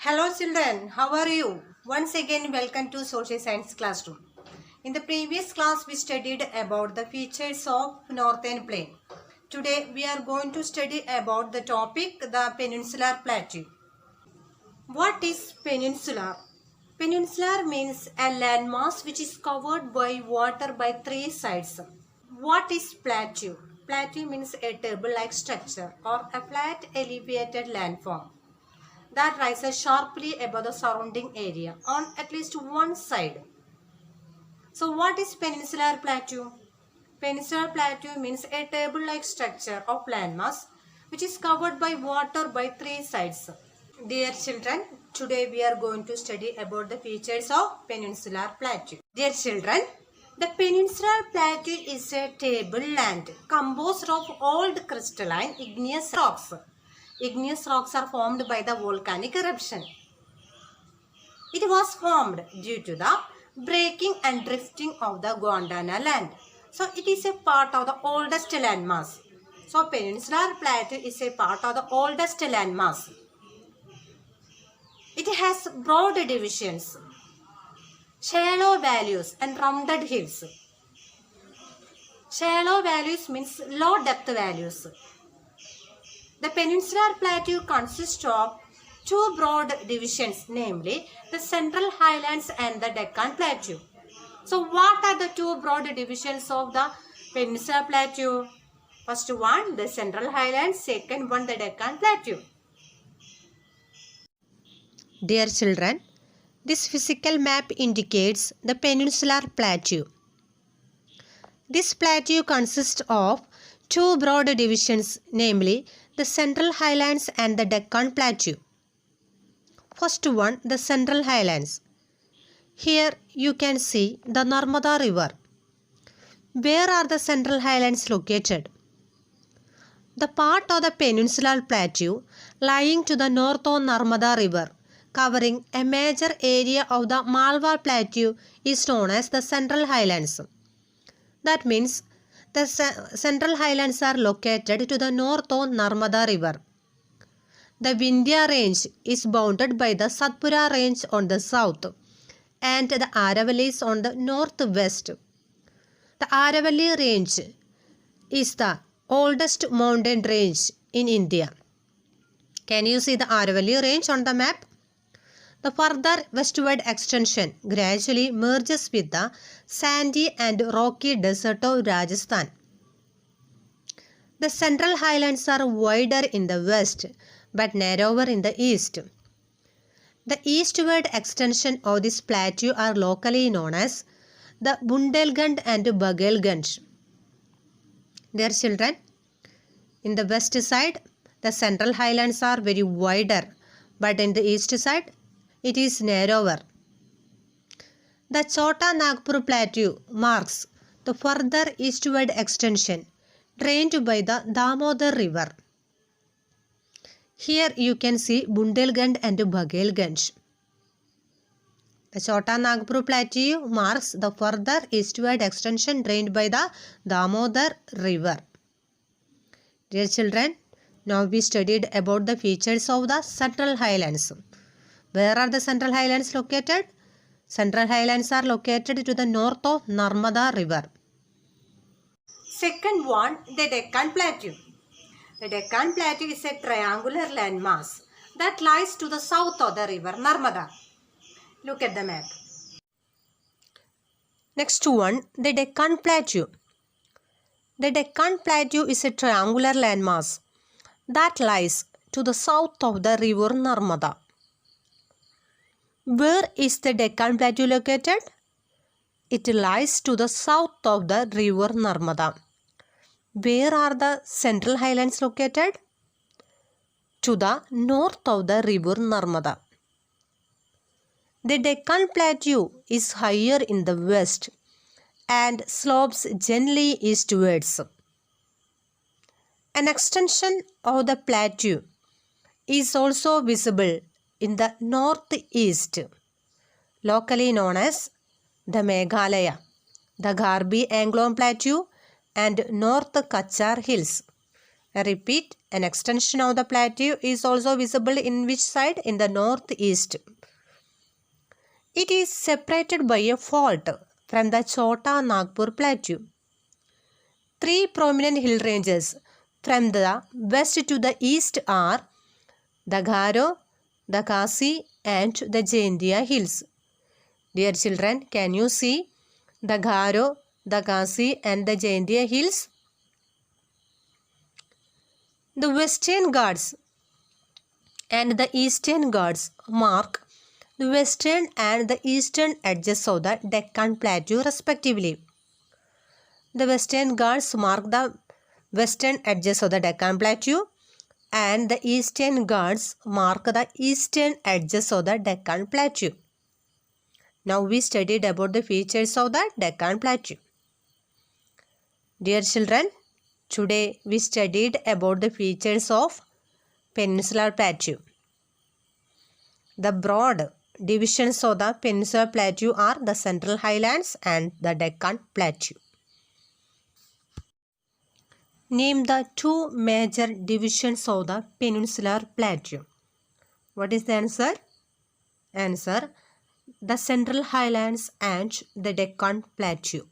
Hello children, how are you? Once again welcome to Social Science Classroom. In the previous class we studied about the features of Northern Plain. Today we are going to study about the topic the Peninsular Plateau. What is peninsular? Peninsular means a landmass which is covered by water by three sides. What is plateau? Plateau means a table-like structure or a flat elevated landform that rises sharply above the surrounding area on at least one side. So what is peninsular plateau? Peninsular plateau means a table-like structure of landmass which is covered by water by three sides. Dear children, today we are going to study about the features of peninsular plateau. Dear children, the peninsular plateau is a tableland composed of old crystalline igneous rocks. Igneous rocks are formed by the volcanic eruption. It was formed due to the breaking and drifting of the Gondwana land. So it is a part of the oldest landmass. So peninsular plateau is a part of the oldest landmass. It has broad divisions, shallow valleys and rounded hills. Shallow valleys means low depth valleys. The peninsular plateau consists of two broad divisions, namely the Central Highlands and the Deccan Plateau. So what are the two broad divisions of the peninsular plateau? First one, the Central Highlands, second one, the Deccan Plateau. Dear children, this physical map indicates the peninsular plateau. This plateau consists of two broad divisions, namely the Central Highlands and the Deccan Plateau. First one, the Central Highlands. Here you can see the Narmada River. Where are the Central Highlands located? The part of the peninsular plateau lying to the north of Narmada River, covering a major area of the Malwa Plateau, is known as the Central Highlands. That means the Central Highlands are located to the north of Narmada River. The Vindhya Range is bounded by the Satpura Range on the south and the Aravallis on the northwest. The Aravalli Range is the oldest mountain range in India. Can you see the Aravalli Range on the map? The further westward extension gradually merges with the sandy and rocky desert of Rajasthan. The Central Highlands are wider in the west but narrower in the east. The eastward extension of this plateau are locally known as the Bundelkhand and Baghelkhand. Dear children, in the west side, the Central Highlands are very wider, but in the east side, it is narrower. The Chota Nagpur Plateau marks the further eastward extension drained by the Damodar River. Here you can see Bundelkhand and Baghelkhand. The Chota Nagpur Plateau marks the further eastward extension drained by the Damodar River. Dear children, now we studied about the features of the Central Highlands. Where are the Central Highlands located? Central Highlands are located to the north of Narmada River. Second one, the Deccan Plateau. The Deccan Plateau is a triangular landmass that lies to the south of the river Narmada. Look at the map. Next one, the Deccan Plateau. The Deccan Plateau is a triangular landmass that lies to the south of the river Narmada. Where is the Deccan Plateau located? It lies to the south of the river Narmada. Where are the Central Highlands located? To the north of the river Narmada. The Deccan Plateau is higher in the west and slopes gently eastwards. An extension of the plateau is also visible in the northeast, locally known as the Meghalaya, the Garbi Anglong Plateau and North Kachar Hills. I repeat, an extension of the plateau is also visible in which side? In the northeast. It is separated by a fault from the Chota Nagpur plateau. Three prominent hill ranges from the west to the east are the Garo, the Khasi and the Jaintia hills. Dear children, can you see the Garo, the Khasi and the Jaintia hills? The Western Ghats and the Eastern Ghats mark the western and the eastern edges of the Deccan Plateau respectively. The Western Ghats mark the western edges of the Deccan Plateau and the Eastern Ghats mark the eastern edges of the Deccan Plateau. Now we studied about the features of the Deccan Plateau. Dear children, today we studied about the features of Peninsular Plateau. The broad divisions of the Peninsular Plateau are the Central Highlands and the Deccan Plateau. Name the two major divisions of the Peninsular Plateau. What is the answer? Answer: the Central Highlands and the Deccan Plateau.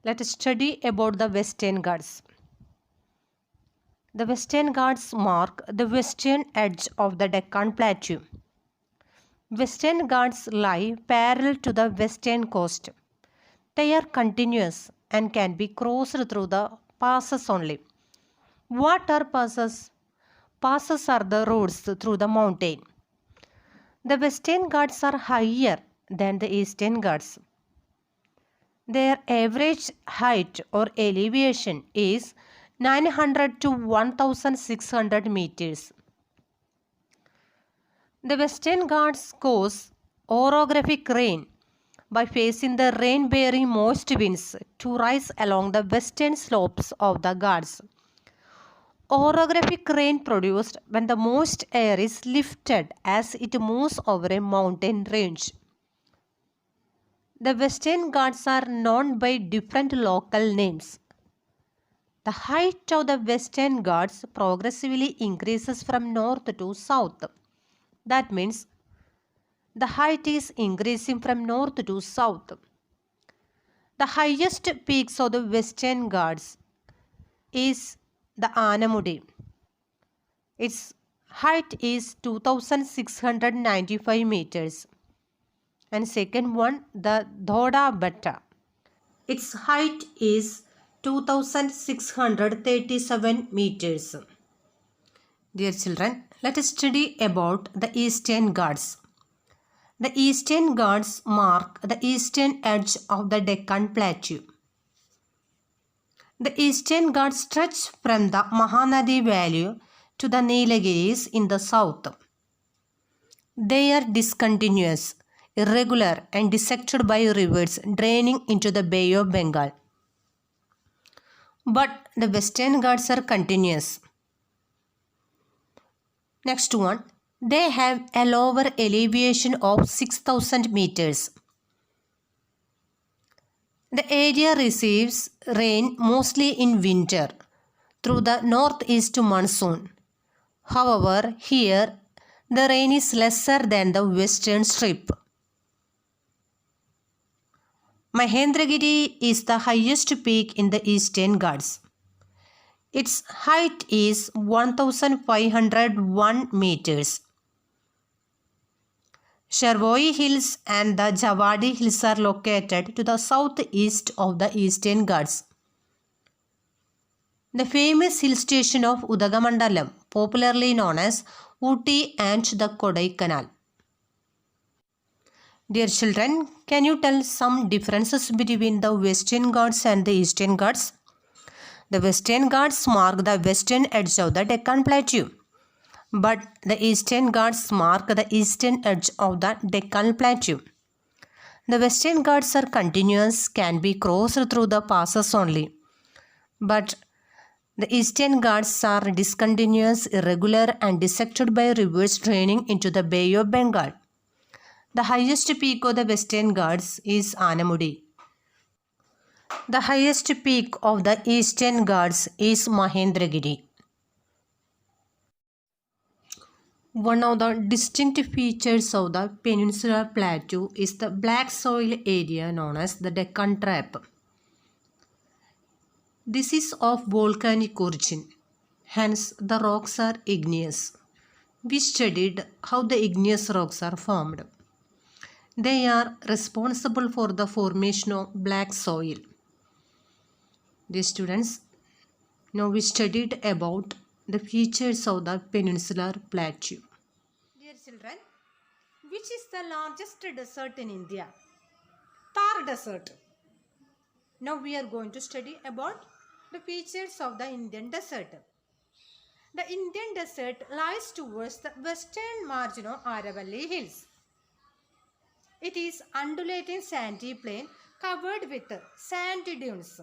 Let us study about the Western Ghats. The Western Ghats mark the western edge of the Deccan Plateau. Western Ghats lie parallel to the western coast. They are continuous and can be crossed through the passes only. What are passes? Passes are the roads through the mountain. The Western Ghats are higher than the Eastern Ghats. Their average height or elevation is 900 to 1600 meters. The Western Ghats cause orographic rain by facing the rain-bearing moist winds to rise along the western slopes of the Ghats. Orographic rain produced when the moist air is lifted as it moves over a mountain range. The Western Ghats are known by different local names. The height of the Western Ghats progressively increases from north to south. That means the height is increasing from north to south. The highest peaks of the Western Ghats is the Anamudi. Its height is 2695 meters. And second one, the Dhoda Betta. Its height is 2637 meters. Dear children, let us study about the Eastern Ghats. The Eastern Ghats mark the eastern edge of the Deccan Plateau. The Eastern Ghats stretch from the Mahanadi Valley to the Nilgiris in the south. They are discontinuous, irregular and dissected by rivers draining into the Bay of Bengal. But the Western Ghats are continuous. Next one, they have a lower elevation of 6000 meters. The area receives rain mostly in winter through the northeast monsoon. However, here the rain is lesser than the western strip. Mahendragiri is the highest peak in the Eastern Ghats. Its height is 1501 meters. Shervoi Hills and the Javadi Hills are located to the southeast of the Eastern Ghats. The famous hill station of Udagamandalam, popularly known as Ooty and the Kodaikanal. Dear children, can you tell some differences between the Western Ghats and the Eastern Ghats? The Western Ghats mark the western edge of the Deccan Plateau, but the Eastern Ghats mark the eastern edge of the Deccan Plateau. The Western Ghats are continuous, can be crossed through the passes only, but the Eastern Ghats are discontinuous, irregular and dissected by rivers draining into the Bay of Bengal. The highest peak of the Western Ghats is Anamudi. The highest peak of the Eastern Ghats is Mahendragiri. One of the distinct features of the peninsular plateau is the black soil area known as the Deccan Trap. This is of volcanic origin, hence the rocks are igneous. We studied how the igneous rocks are formed. They are responsible for the formation of black soil. Dear students, now we studied about the features of the peninsular plateau. Dear children, which is the largest desert in India? Thar Desert. Now we are going to study about the features of the Indian desert. The Indian desert lies towards the western margin of Aravalli Hills. It is undulating sandy plain covered with sand dunes.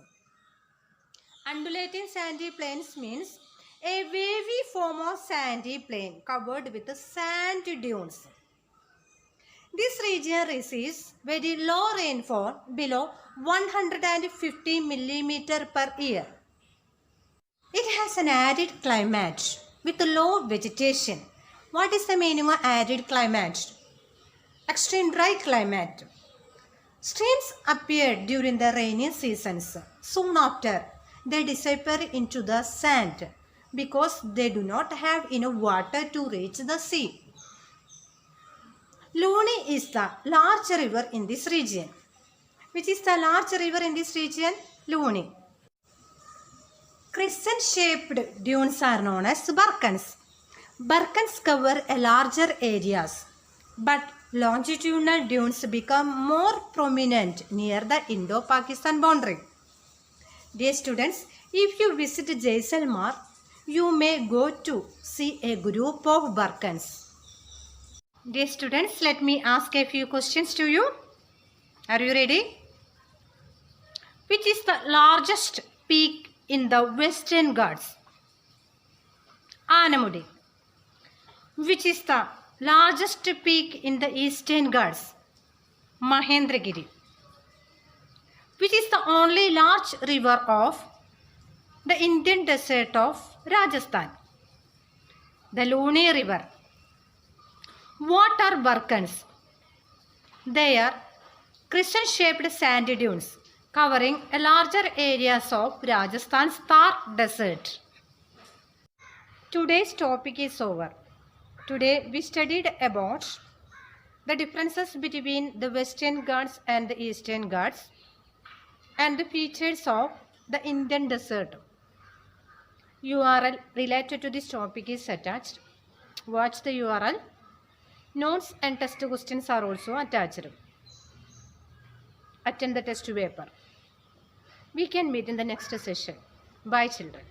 Undulating sandy plains means a wavy form of sandy plain covered with sand dunes. This region receives very low rainfall below 150 mm per year. It has an arid climate with low vegetation. What is the meaning of arid climate? Extreme dry climate. Streams appear during the rainy seasons. Soon after, they disappear into the sand because they do not have enough water to reach the sea. Luni is the large river in this region. Which is the large river in this region? Luni. Crescent-shaped dunes are known as barkans. Barkans cover a larger areas, but longitudinal dunes become more prominent near the Indo-Pakistan boundary. Dear students, if you visit Jaisalmer, you may go to see a group of barkans. Dear students, let me ask a few questions to you. Are you ready? Which is the largest peak in the Western Ghats? Anamudi. Which is the largest peak in the Eastern Ghats? Mahendragiri. Which is the only large river of the Indian desert of Rajasthan? The Luni River. What are barkans? They are crescent-shaped sand dunes covering a larger areas of Rajasthan's Thar Desert. Today's topic is over. Today we studied about the differences between the Western Ghats and the Eastern Ghats and the features of the Indian desert. URL related to this topic is attached. Watch the URL. Notes and test questions are also attached. Attend the test paper. We can meet in the next session. Bye children.